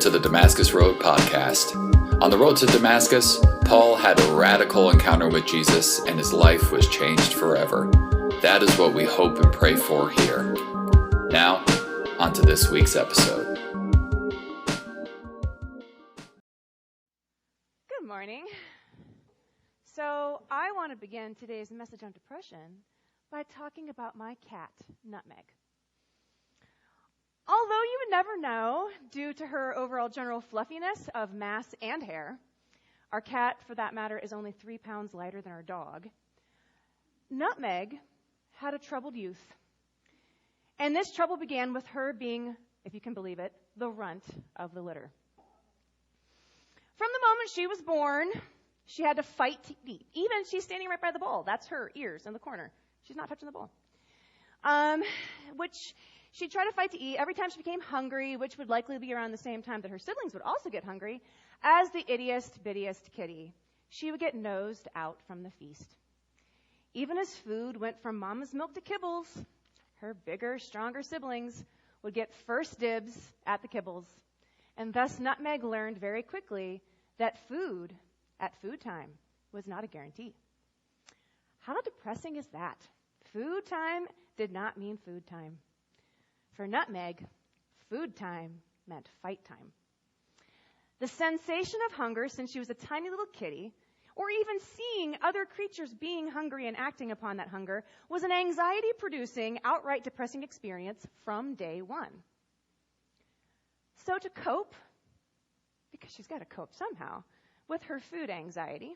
to the Damascus Road podcast. On the road to Damascus, Paul had a radical encounter with Jesus and his life was changed forever. That is what we hope and pray for here. Now, on to this week's episode. Good morning. So I want to begin today's message on depression by talking about my cat, Nutmeg. Although you would never know, due to her overall general fluffiness of mass and hair, our cat, for that matter, is only 3 pounds lighter than our dog, Nutmeg had a troubled youth. And this trouble began with her being, if you can believe it, the runt of the litter. From the moment she was born, she had to fight to eat. Even she's standing right by the bowl. That's her ears in the corner. She's not touching the bowl. Which she'd try to fight to eat every time she became hungry, which would likely be around the same time that her siblings would also get hungry. As the ittiest, bittiest kitty, she would get nosed out from the feast. Even as food went from mama's milk to kibbles, her bigger, stronger siblings would get first dibs at the kibbles. And thus Nutmeg learned very quickly that food at food time was not a guarantee. How depressing is that? Food time did not mean food time. For Nutmeg, food time meant fight time. The sensation of hunger since she was a tiny little kitty, or even seeing other creatures being hungry and acting upon that hunger, was an anxiety-producing, outright depressing experience from day one. So to cope, because she's got to cope somehow, with her food anxiety,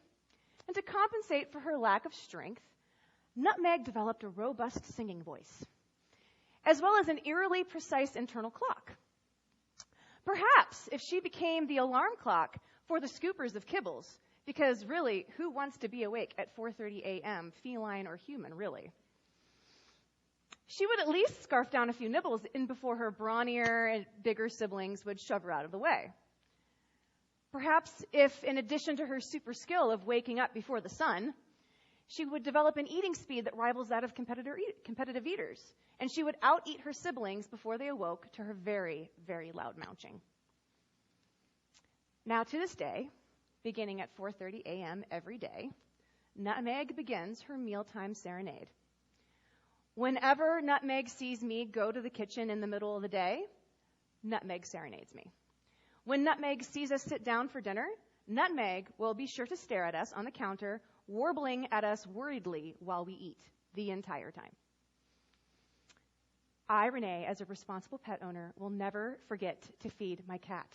and to compensate for her lack of strength, Nutmeg developed a robust singing voice, as well as an eerily precise internal clock. Perhaps if she became the alarm clock for the scoopers of kibbles, because really, who wants to be awake at 4:30 a.m., feline or human, really? She would at least scarf down a few nibbles in before her brawnier and bigger siblings would shove her out of the way. Perhaps if, in addition to her super skill of waking up before the sun, she would develop an eating speed that rivals that of competitive eaters, and she would out-eat her siblings before they awoke to her very, very loud munching. Now, to this day, beginning at 4:30 a.m. every day, Nutmeg begins her mealtime serenade. Whenever Nutmeg sees me go to the kitchen in the middle of the day, Nutmeg serenades me. When Nutmeg sees us sit down for dinner, Nutmeg will be sure to stare at us on the counter, warbling at us worriedly while we eat the entire time. I, Renay, as a responsible pet owner, will never forget to feed my cat.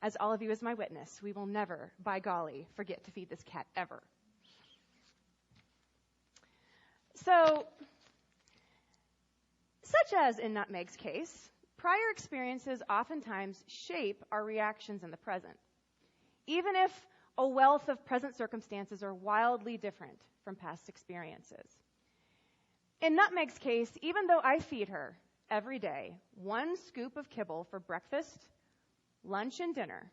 As all of you as my witness, we will never, by golly, forget to feed this cat ever. So, such as in Nutmeg's case, prior experiences oftentimes shape our reactions in the present, even if a wealth of present circumstances are wildly different from past experiences. In Nutmeg's case, even though I feed her every day 1 scoop of kibble for breakfast, lunch, and dinner,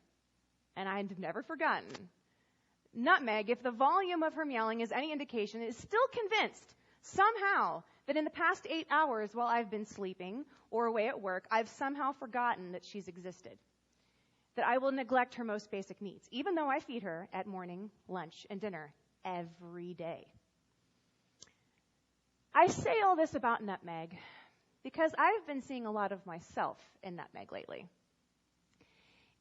and I've never forgotten, Nutmeg, if the volume of her meowing is any indication, is still convinced somehow that in the past 8 hours while I've been sleeping or away at work, I've somehow forgotten that she's existed, that I will neglect her most basic needs, even though I feed her at morning, lunch, and dinner every day. I say all this about Nutmeg because I've been seeing a lot of myself in Nutmeg lately.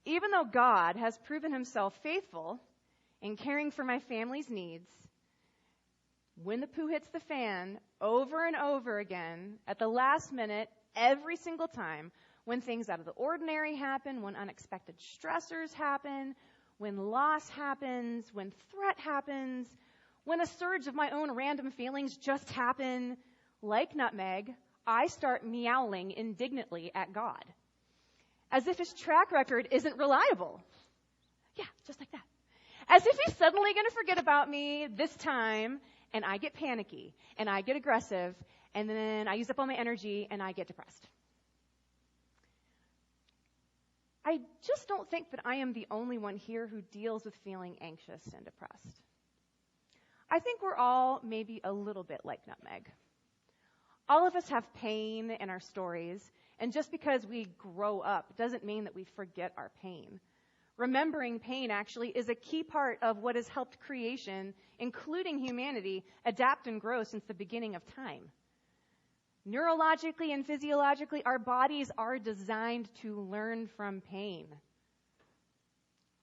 Even though God has proven himself faithful in caring for my family's needs, when the poo hits the fan over and over again at the last minute, every single time, when things out of the ordinary happen, when unexpected stressors happen, when loss happens, when threat happens, when a surge of my own random feelings just happen, like Nutmeg, I start meowing indignantly at God, as if his track record isn't reliable. Yeah, just like that. As if he's suddenly going to forget about me this time, and I get panicky, and I get aggressive, and then I use up all my energy, and I get depressed. I just don't think that I am the only one here who deals with feeling anxious and depressed. I think we're all maybe a little bit like Nutmeg. All of us have pain in our stories, and just because we grow up doesn't mean that we forget our pain. Remembering pain actually is a key part of what has helped creation, including humanity, adapt and grow since the beginning of time. Neurologically and physiologically, our bodies are designed to learn from pain.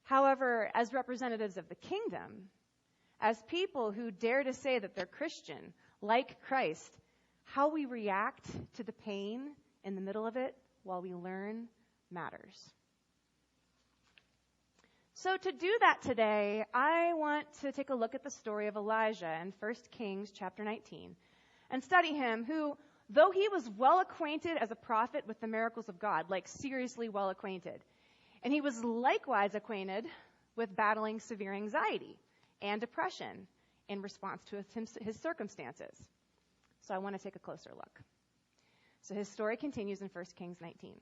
However, as representatives of the kingdom, as people who dare to say that they're Christian, like Christ, how we react to the pain in the middle of it while we learn matters. So to do that today, I want to take a look at the story of Elijah in 1 Kings chapter 19 and study him who, though he was well acquainted as a prophet with the miracles of God, like seriously well acquainted, and he was likewise acquainted with battling severe anxiety and depression in response to his circumstances. So I want to take a closer look. So his story continues in 1 Kings 19.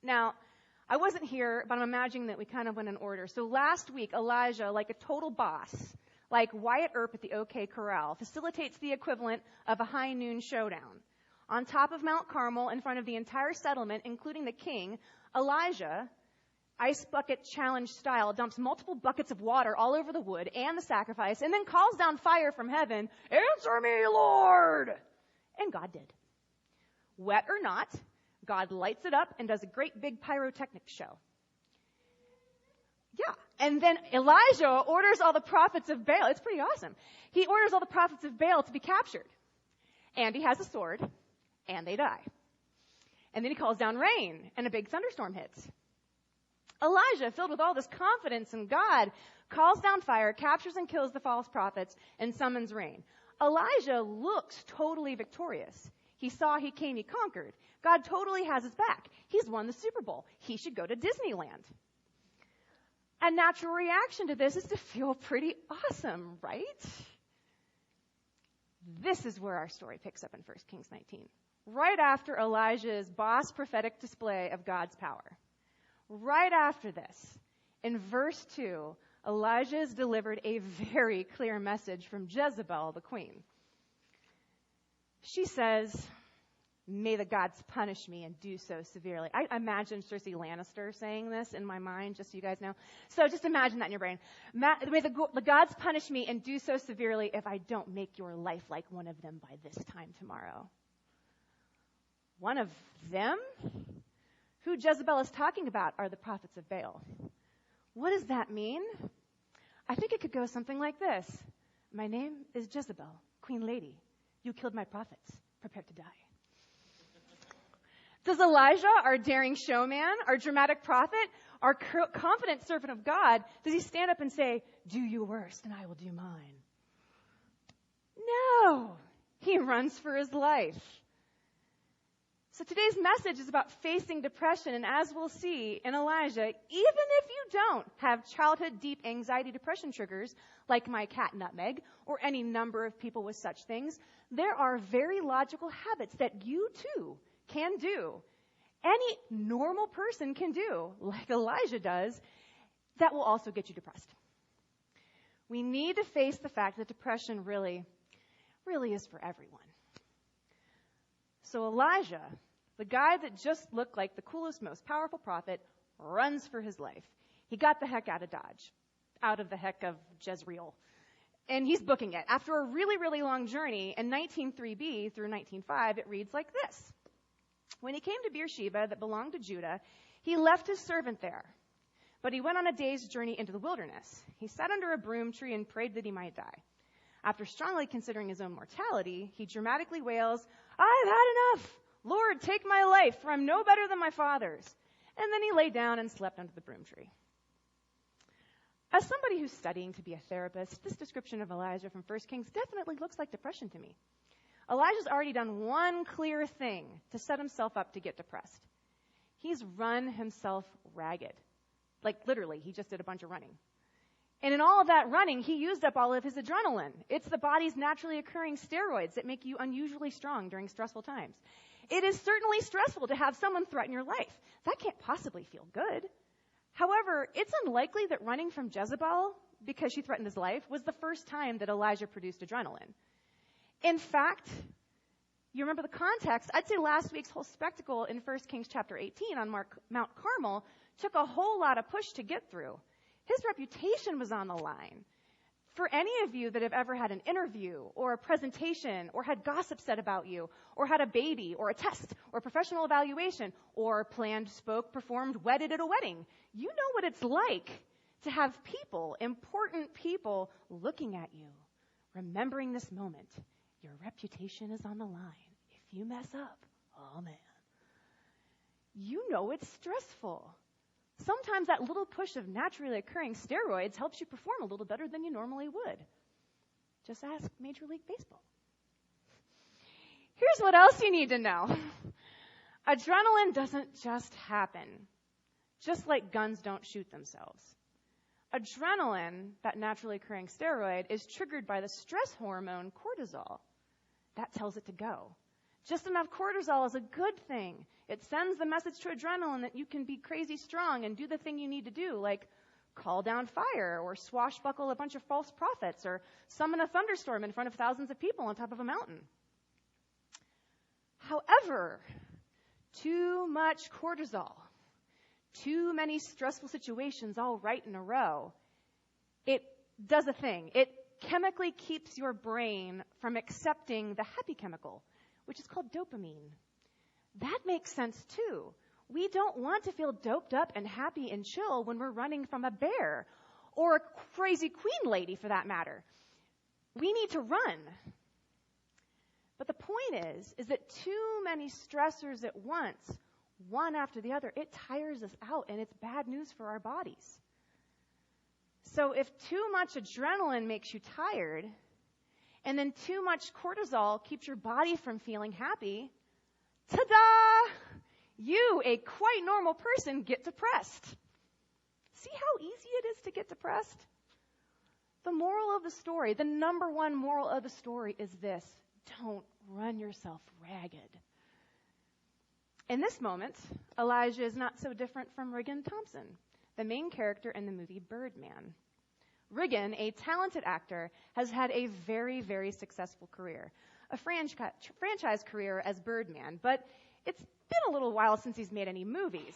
Now, I wasn't here, but I'm imagining that we kind of went in order. So last week, Elijah, like a total boss, like Wyatt Earp at the OK Corral, facilitates the equivalent of a high noon showdown. On top of Mount Carmel, in front of the entire settlement, including the king, Elijah, ice bucket challenge style, dumps multiple buckets of water all over the wood and the sacrifice, and then calls down fire from heaven, "Answer me, Lord!" And God did. Wet or not, God lights it up and does a great big pyrotechnic show. Yeah. And then Elijah orders all the prophets of Baal. It's pretty awesome. He orders all the prophets of Baal to be captured. And he has a sword, and they die. And then he calls down rain, and a big thunderstorm hits. Elijah, filled with all this confidence in God, calls down fire, captures and kills the false prophets, and summons rain. Elijah looks totally victorious. He saw, he came, he conquered. God totally has his back. He's won the Super Bowl. He should go to Disneyland. A natural reaction to this is to feel pretty awesome, right? This is where our story picks up in 1 Kings 19. Right after Elijah's boss prophetic display of God's power. Right after this, in verse 2, Elijah is delivered a very clear message from Jezebel, the queen. She says, "May the gods punish me and do so severely." I imagine Cersei Lannister saying this in my mind, just so you guys know. So just imagine that in your brain. "May the gods punish me and do so severely if I don't make your life like one of them by this time tomorrow." One of them? Who Jezebel is talking about are the prophets of Baal. What does that mean? I think it could go something like this. "My name is Jezebel, Queen Lady. You killed my prophets. Prepare to die." Does Elijah, our daring showman, our dramatic prophet, our confident servant of God, does he stand up and say, "Do your worst and I will do mine"? No. He runs for his life. So today's message is about facing depression, and as we'll see in Elijah, even if you don't have childhood deep anxiety depression triggers, like my cat Nutmeg, or any number of people with such things, there are very logical habits that you too can do. Any normal person can do, like Elijah does, that will also get you depressed. We need to face the fact that depression really is for everyone. So Elijah, the guy that just looked like the coolest, most powerful prophet, runs for his life. He got the heck out of Dodge, out of the heck of Jezreel. And he's booking it. After a really, really long journey, in 19:3b through 19:5, it reads like this. "When he came to Beersheba that belonged to Judah, he left his servant there. But he went on a day's journey into the wilderness. He sat under a broom tree and prayed that he might die. After strongly considering his own mortality, he dramatically wails, 'I've had enough. Lord, take my life, for I'm no better than my father's.' And then he lay down and slept under the broom tree." As somebody who's studying to be a therapist, this description of Elijah from 1 Kings definitely looks like depression to me. Elijah's already done one clear thing to set himself up to get depressed. He's run himself ragged. Like literally, he just did a bunch of running. And in all of that running, he used up all of his adrenaline. It's the body's naturally occurring steroids that make you unusually strong during stressful times. It is certainly stressful to have someone threaten your life. That can't possibly feel good. However, it's unlikely that running from Jezebel, because she threatened his life, was the first time that Elijah produced adrenaline. In fact, You remember the context? I'd say last week's whole spectacle in 1 Kings chapter 18 on Mount Carmel took a whole lot of push to get through. His reputation was on the line. For any of you that have ever had an interview or a presentation or had gossip said about you or had a baby or a test or a professional evaluation or planned, spoke, performed, wedded at a wedding, you know what it's like to have people, important people, looking at you, remembering this moment. Your reputation is on the line. If you mess up, oh man. You know it's stressful. Sometimes that little push of naturally occurring steroids helps you perform a little better than you normally would. Just ask Major League Baseball. Here's what else you need to know. Adrenaline doesn't just happen, just like guns don't shoot themselves. Adrenaline, that naturally occurring steroid, is triggered by the stress hormone cortisol. That tells it to go. Just enough cortisol is a good thing. It sends the message to adrenaline that you can be crazy strong and do the thing you need to do, like call down fire or swashbuckle a bunch of false prophets or summon a thunderstorm in front of thousands of people on top of a mountain. However, too much cortisol, too many stressful situations all right in a row, it does a thing. It chemically keeps your brain from accepting the happy chemical, which is called dopamine. That makes sense too. We don't want to feel doped up and happy and chill when we're running from a bear or a crazy queen lady for that matter. We need to run. But the point is that too many stressors at once, one after the other, it tires us out and it's bad news for our bodies. So if too much adrenaline makes you tired, and then too much cortisol keeps your body from feeling happy, ta-da! You, a quite normal person, get depressed. See how easy it is to get depressed? The moral of the story, the number one moral of the story is this: don't run yourself ragged. In this moment, Elijah is not so different from Regan Thompson, the main character in the movie Birdman. Regan, a talented actor, has had a very, very successful career, a franchise career as Birdman, but it's been a little while since he's made any movies.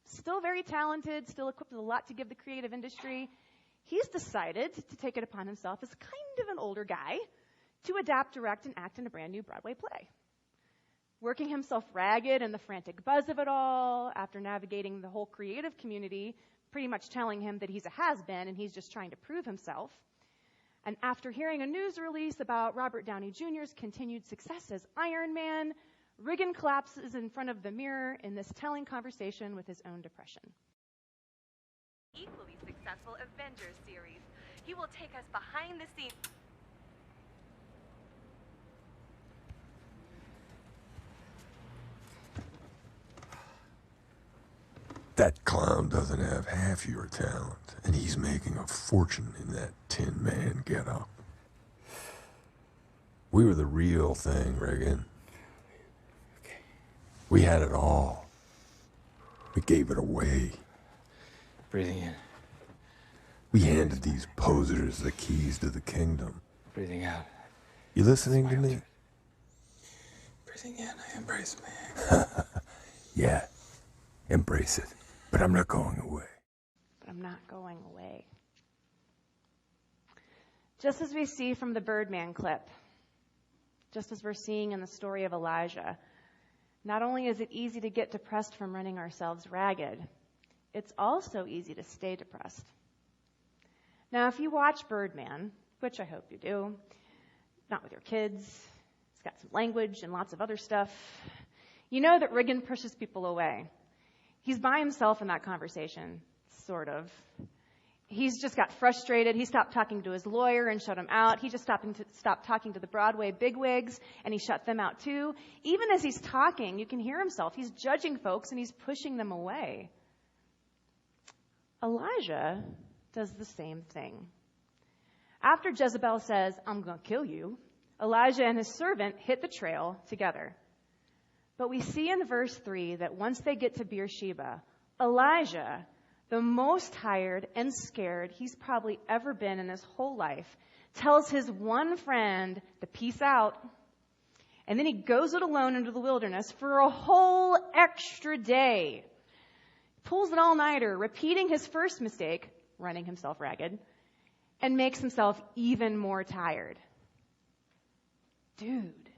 Still very talented, still equipped with a lot to give the creative industry. He's decided to take it upon himself as kind of an older guy to adapt, direct, and act in a brand new Broadway play. Working himself ragged in the frantic buzz of it all, after navigating the whole creative community, pretty much telling him that he's a has-been and he's just trying to prove himself. And after hearing a news release about Robert Downey Jr.'s continued success as Iron Man, Regan collapses in front of the mirror in this telling conversation with his own depression. Equally successful Avengers series. He will take us behind the scenes. That clown doesn't have half your talent, and he's making a fortune in that Tin Man getup. We were the real thing, Regan. Okay. We had it all. We gave it away. Breathing in. We handed these posers the keys to the kingdom. Breathing out. You listening to me? Breathing in, I embrace my anger. Yeah, embrace it. But I'm not going away. But I'm not going away. Just as we see from the Birdman clip, just as we're seeing in the story of Elijah, not only is it easy to get depressed from running ourselves ragged, it's also easy to stay depressed. Now, if you watch Birdman, which I hope you do, not with your kids, it's got some language and lots of other stuff, you know that Regan pushes people away. He's by himself in that conversation, sort of. He's just got frustrated. He stopped talking to his lawyer and shut him out. He just stopped talking to the Broadway bigwigs, and he shut them out too. Even as he's talking, you can hear himself. He's judging folks, and he's pushing them away. Elijah does the same thing. After Jezebel says, "I'm going to kill you," Elijah and his servant hit the trail together. But we see in verse 3 that once they get to Beersheba, Elijah, the most tired and scared he's probably ever been in his whole life, tells his one friend to peace out. And then he goes it alone into the wilderness for a whole extra day. Pulls an all-nighter, repeating his first mistake, running himself ragged, and makes himself even more tired. Dude,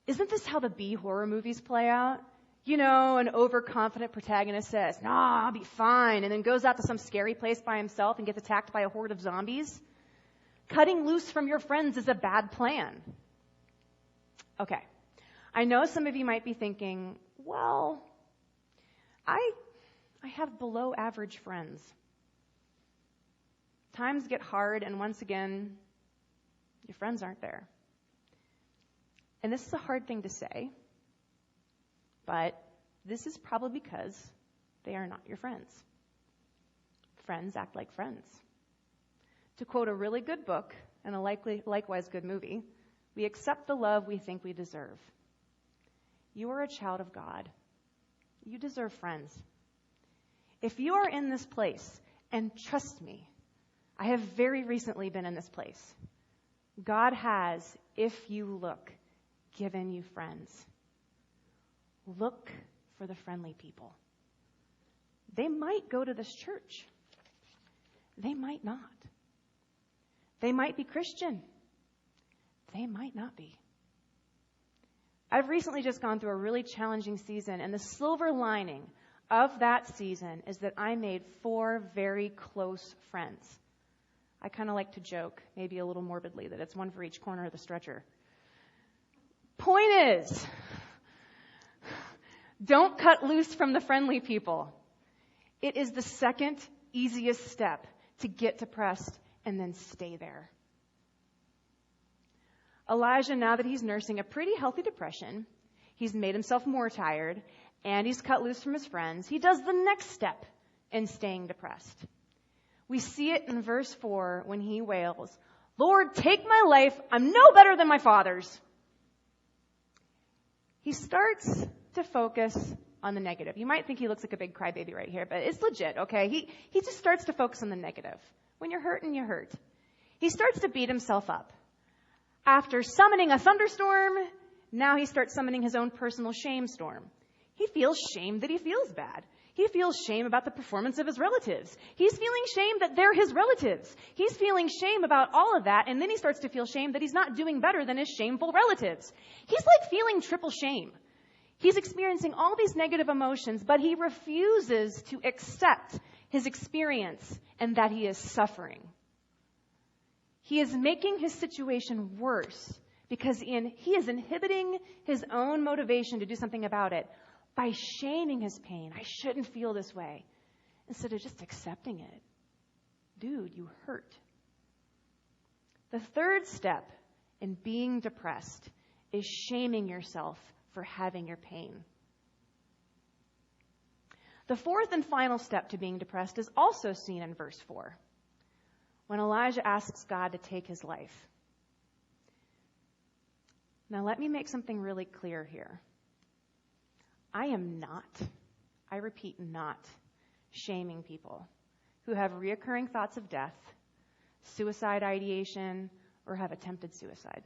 isn't this how the B horror movies play out? You know, an overconfident protagonist says, "Nah, I'll be fine," and then goes out to some scary place by himself and gets attacked by a horde of zombies. Cutting loose from your friends is a bad plan. Okay, I know some of you might be thinking, well, I have below average friends. Times get hard, and once again, your friends aren't there. And this is a hard thing to say, but this is probably because they are not your friends. Friends act like friends. To quote a really good book and a likewise good movie, we accept the love we think we deserve. You are a child of God. You deserve friends. If you are in this place, and trust me, I have very recently been in this place, God has, if you look, given you friends. Look for the friendly people. They might go to this church. They might not. They might be Christian. They might not be. I've recently just gone through a really challenging season, and the silver lining of that season is that I made 4 very close friends. I kind of like to joke, maybe a little morbidly, that it's one for each corner of the stretcher. Point is, don't cut loose from the friendly people. It is the second easiest step to get depressed and then stay there. Elijah, now that he's nursing a pretty healthy depression, he's made himself more tired, and he's cut loose from his friends, he does the next step in staying depressed. We see it in verse 4 when he wails, "Lord, take my life. I'm no better than my father's." He starts to focus on the negative. You might think he looks like a big crybaby right here, but it's legit, okay? He just starts to focus on the negative. When you're hurting, you hurt. He starts to beat himself up. After summoning a thunderstorm, now he starts summoning his own personal shame storm. He feels shame that he feels bad. He feels shame about the performance of his relatives. He's feeling shame that they're his relatives. He's feeling shame about all of that, and then he starts to feel shame that he's not doing better than his shameful relatives. He's like feeling triple shame. He's experiencing all these negative emotions, but he refuses to accept his experience and that he is suffering. He is making his situation worse because he is inhibiting his own motivation to do something about it by shaming his pain. I shouldn't feel this way. Instead of just accepting it. Dude, you hurt. The third step in being depressed is shaming yourself for having your pain. The fourth and final step to being depressed is also seen in verse 4, when Elijah asks God to take his life. Now let me make something really clear here. I am not, I repeat, not shaming people who have reoccurring thoughts of death, suicide ideation, or have attempted suicide.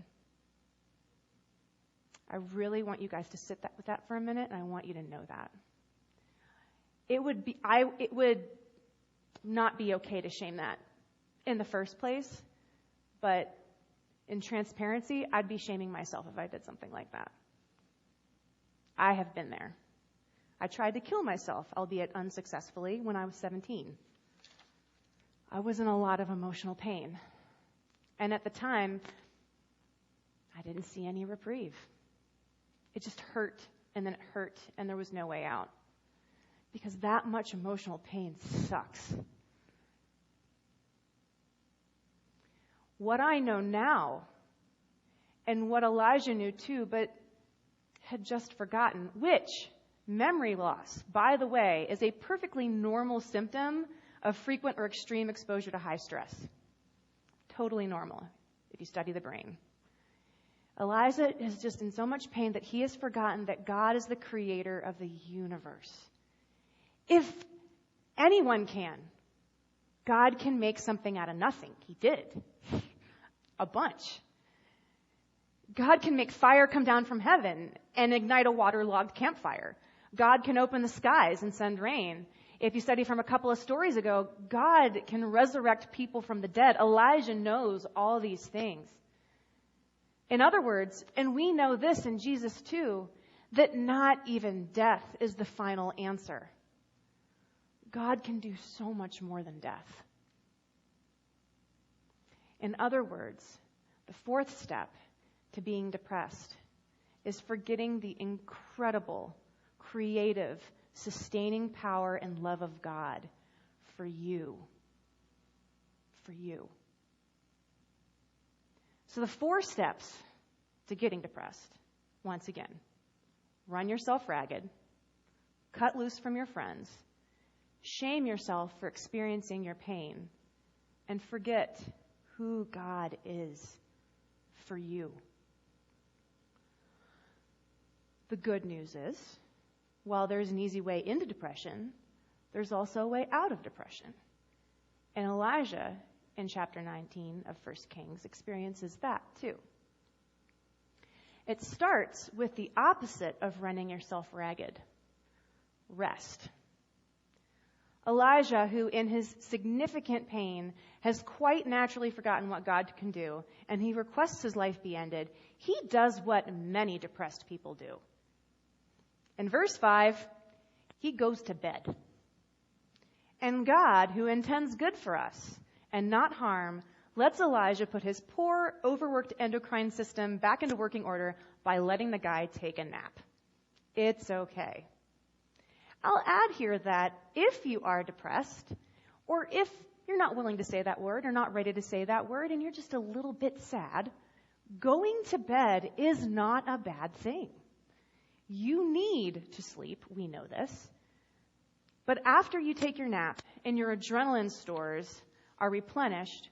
I really want you guys to sit with that for a minute, and I want you to know that. It would not be okay to shame that in the first place, but in transparency, I'd be shaming myself if I did something like that. I have been there. I tried to kill myself, albeit unsuccessfully, when I was 17. I was in a lot of emotional pain. And at the time, I didn't see any reprieve. It just hurt, and then it hurt, and there was no way out. Because that much emotional pain sucks. What I know now, and what Elijah knew too, but had just forgotten, which memory loss, by the way, is a perfectly normal symptom of frequent or extreme exposure to high stress. Totally normal if you study the brain. Elijah is just in so much pain that he has forgotten that God is the creator of the universe. If anyone can, God can make something out of nothing. He did. A bunch. God can make fire come down from heaven and ignite a waterlogged campfire. God can open the skies and send rain. If you study from a couple of stories ago, God can resurrect people from the dead. Elijah knows all these things. In other words, and we know this in Jesus too, that not even death is the final answer. God can do so much more than death. In other words, the fourth step to being depressed is forgetting the incredible, creative, sustaining power and love of God for you. For you. So the 4 steps to getting depressed, once again, run yourself ragged, cut loose from your friends, shame yourself for experiencing your pain, and forget who God is for you. The good news is, while there's an easy way into depression, there's also a way out of depression. And Elijah, in chapter 19 of 1 Kings, experiences that too. It starts with the opposite of running yourself ragged: rest. Elijah, who in his significant pain has quite naturally forgotten what God can do, and he requests his life be ended, he does what many depressed people do. In verse 5, he goes to bed. And God, who intends good for us and not harm, lets Elijah put his poor, overworked endocrine system back into working order by letting the guy take a nap. It's okay. I'll add here that if you are depressed, or if you're not willing to say that word or not ready to say that word and you're just a little bit sad, going to bed is not a bad thing. You need to sleep, we know this. But after you take your nap and your adrenaline stores are replenished,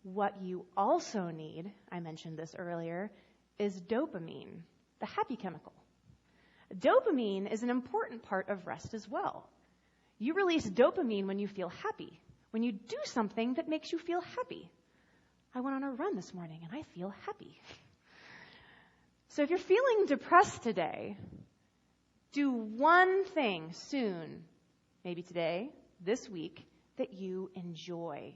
what you also need, I mentioned this earlier, is dopamine, the happy chemical. Dopamine is an important part of rest as well. You release dopamine when you feel happy, when you do something that makes you feel happy. I went on a run this morning and I feel happy. So if you're feeling depressed today, do one thing soon, maybe today, this week, that you enjoy.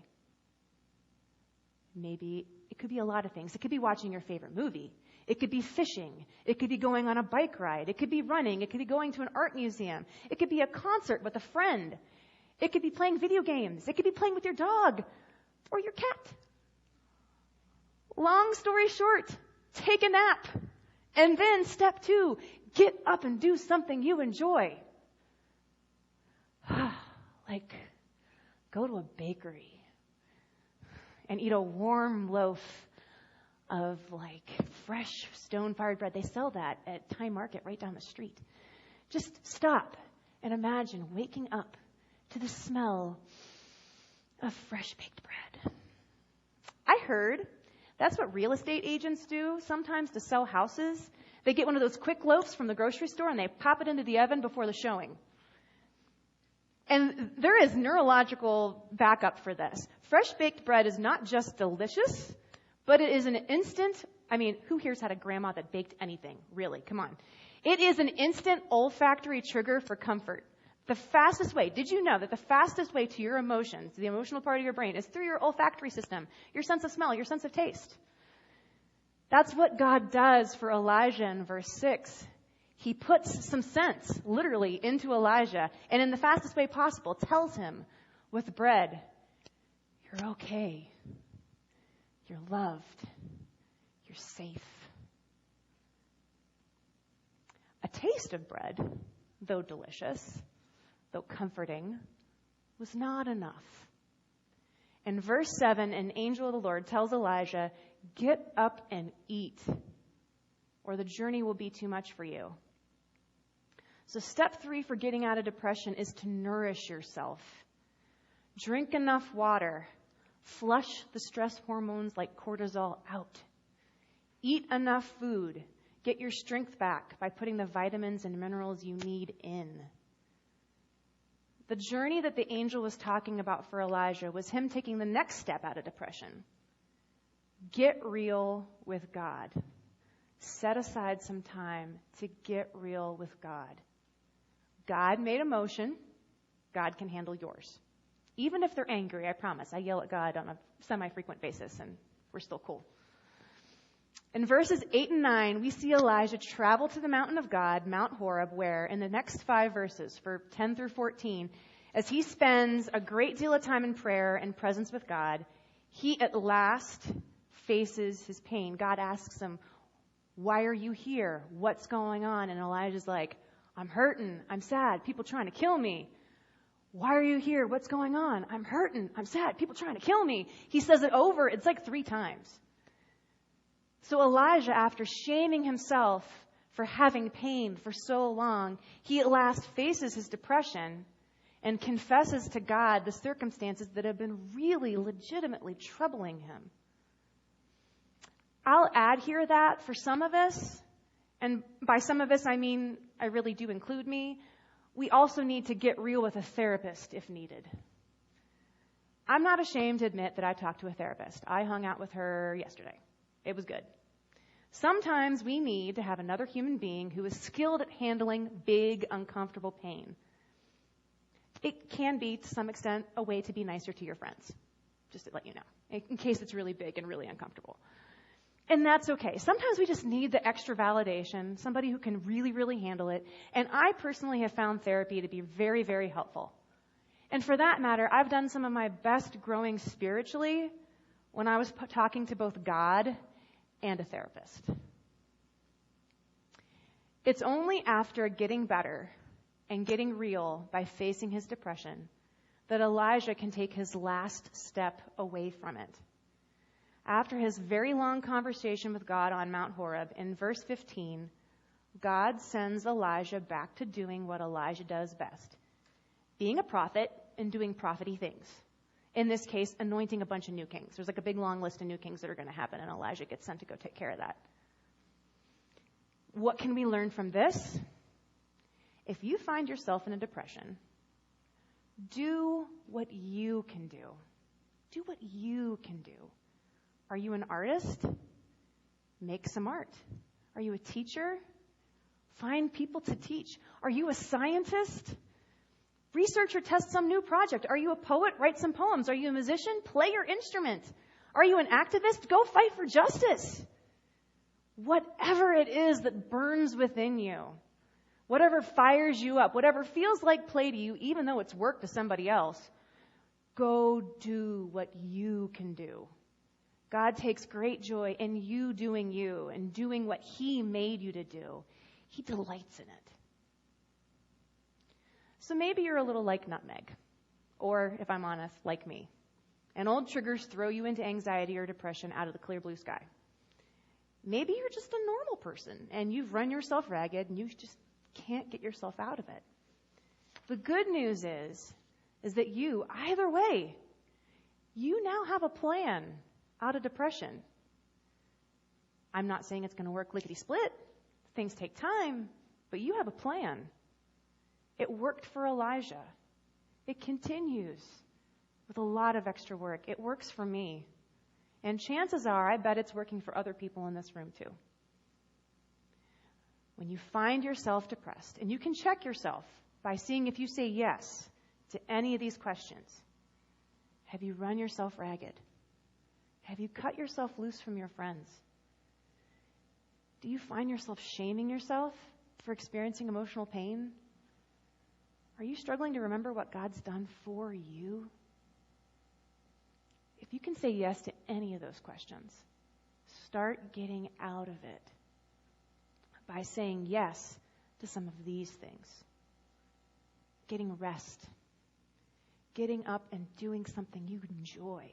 Maybe it could be a lot of things. It could be watching your favorite movie. It could be fishing. It could be going on a bike ride. It could be running. It could be going to an art museum. It could be a concert with a friend. It could be playing video games. It could be playing with your dog or your cat. Long story short, take a nap. And then step 2, get up and do something you enjoy. Like, go to a bakery and eat a warm loaf of fresh stone-fired bread. They sell that at Time Market right down the street. Just stop and imagine waking up to the smell of fresh baked bread. I heard that's what real estate agents do sometimes to sell houses. They get one of those quick loaves from the grocery store and they pop it into the oven before the showing. And there is neurological backup for this. Fresh baked bread is not just delicious, but it is an instant, who here's had a grandma that baked anything? Really, come on. It is an instant olfactory trigger for comfort. The fastest way, did you know that the fastest way to your emotions, the emotional part of your brain, is through your olfactory system, your sense of smell, your sense of taste? That's what God does for Elijah in verse 6. He puts some sense, literally, into Elijah, and in the fastest way possible, tells him with bread, you're okay. You're loved. You're safe. A taste of bread, though delicious, though comforting, was not enough. In verse 7, an angel of the Lord tells Elijah, get up and eat, or the journey will be too much for you. So step 3 for getting out of depression is to nourish yourself. Drink enough water. Flush the stress hormones like cortisol out. Eat enough food. Get your strength back by putting the vitamins and minerals you need in. The journey that the angel was talking about for Elijah was him taking the next step out of depression. Get real with God. set aside some time to get real with God. God made a motion. God can handle yours. Even if they're angry, I promise. I yell at God on a semi-frequent basis, and we're still cool. In verses 8 and 9, we see Elijah travel to the mountain of God, Mount Horeb, where in the next 5 verses, for 10 through 14, as he spends a great deal of time in prayer and presence with God, he at last faces his pain. God asks him, "Why are you here? What's going on?" And Elijah's like, "I'm hurting. I'm sad. People trying to kill me." "Why are you here? What's going on?" "I'm hurting. I'm sad. People trying to kill me." He says it over. It's like 3 times. So Elijah, after shaming himself for having pain for so long, he at last faces his depression and confesses to God the circumstances that have been really legitimately troubling him. I'll add here that for some of us, and by some of us I mean I really do include me, we also need to get real with a therapist if needed. I'm not ashamed to admit that I talked to a therapist. I hung out with her yesterday. It was good. Sometimes we need to have another human being who is skilled at handling big, uncomfortable pain. It can be, to some extent, a way to be nicer to your friends, just to let you know, in case it's really big and really uncomfortable. And that's okay. Sometimes we just need the extra validation, somebody who can really, really handle it. And I personally have found therapy to be very, very helpful. And for that matter, I've done some of my best growing spiritually when I was talking to both God and a therapist. It's only after getting better and getting real by facing his depression that Elijah can take his last step away from it. After his very long conversation with God on Mount Horeb, in verse 15, God sends Elijah back to doing what Elijah does best, being a prophet and doing prophet-y things. In this case, anointing a bunch of new kings. There's like a big long list of new kings that are going to happen, and Elijah gets sent to go take care of that. What can we learn from this? If you find yourself in a depression, do what you can do. Do what you can do. Are you an artist? Make some art. Are you a teacher? Find people to teach. Are you a scientist? Research or test some new project. Are you a poet? Write some poems. Are you a musician? Play your instrument. Are you an activist? Go fight for justice. Whatever it is that burns within you, whatever fires you up, whatever feels like play to you, even though it's work to somebody else, go do what you can do. God takes great joy in you doing you and doing what he made you to do. He delights in it. So maybe you're a little like Nutmeg, or if I'm honest, like me. And old triggers throw you into anxiety or depression out of the clear blue sky. Maybe you're just a normal person and you've run yourself ragged and you just can't get yourself out of it. The good news is that you, either way, you now have a plan out of depression. I'm not saying it's going to work lickety-split. Things take time, but you have a plan. It worked for Elijah. It continues with a lot of extra work. It works for me. And chances are, I bet it's working for other people in this room too. When you find yourself depressed, and you can check yourself by seeing if you say yes to any of these questions. Have you run yourself ragged? Have you cut yourself loose from your friends? Do you find yourself shaming yourself for experiencing emotional pain? Are you struggling to remember what God's done for you? If you can say yes to any of those questions, start getting out of it by saying yes to some of these things. Getting rest. Getting up and doing something you enjoy.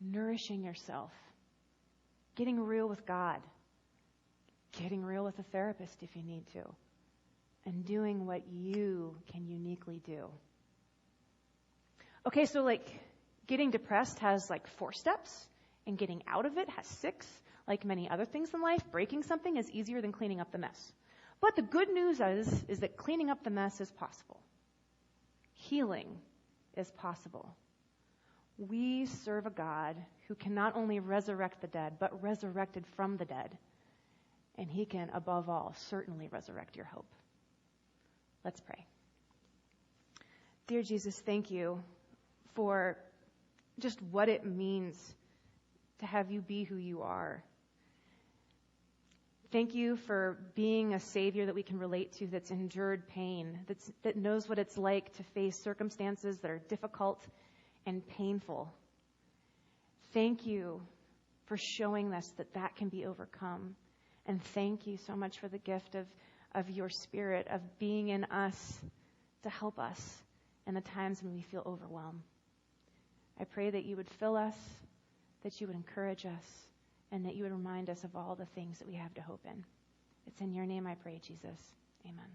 Nourishing yourself. Getting real with God. Getting real with a therapist if you need to. And doing what you can uniquely do. Okay, so getting depressed has 4 steps, and getting out of it has 6. Like many other things in life, breaking something is easier than cleaning up the mess. But the good news is that cleaning up the mess is possible. Healing is possible. We serve a God who can not only resurrect the dead, but resurrected from the dead. and he can, above all, certainly resurrect your hope. Let's pray. Dear Jesus, thank you for just what it means to have you be who you are. Thank you for being a Savior that we can relate to, that's endured pain, that knows what it's like to face circumstances that are difficult and painful. Thank you for showing us that can be overcome. And thank you so much for the gift of your Spirit, of being in us to help us in the times when we feel overwhelmed. I pray that you would fill us, that you would encourage us, and that you would remind us of all the things that we have to hope in. It's in your name I pray, Jesus. Amen.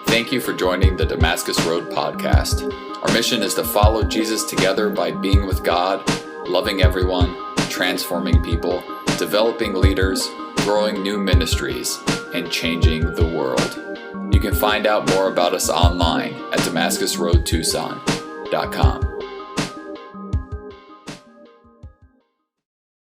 Thank you for joining the Damascus Road podcast. Our mission is to follow Jesus together by being with God, loving everyone, transforming people, developing leaders, growing new ministries, and changing the world. You can find out more about us online at DamascusRoadTucson.com.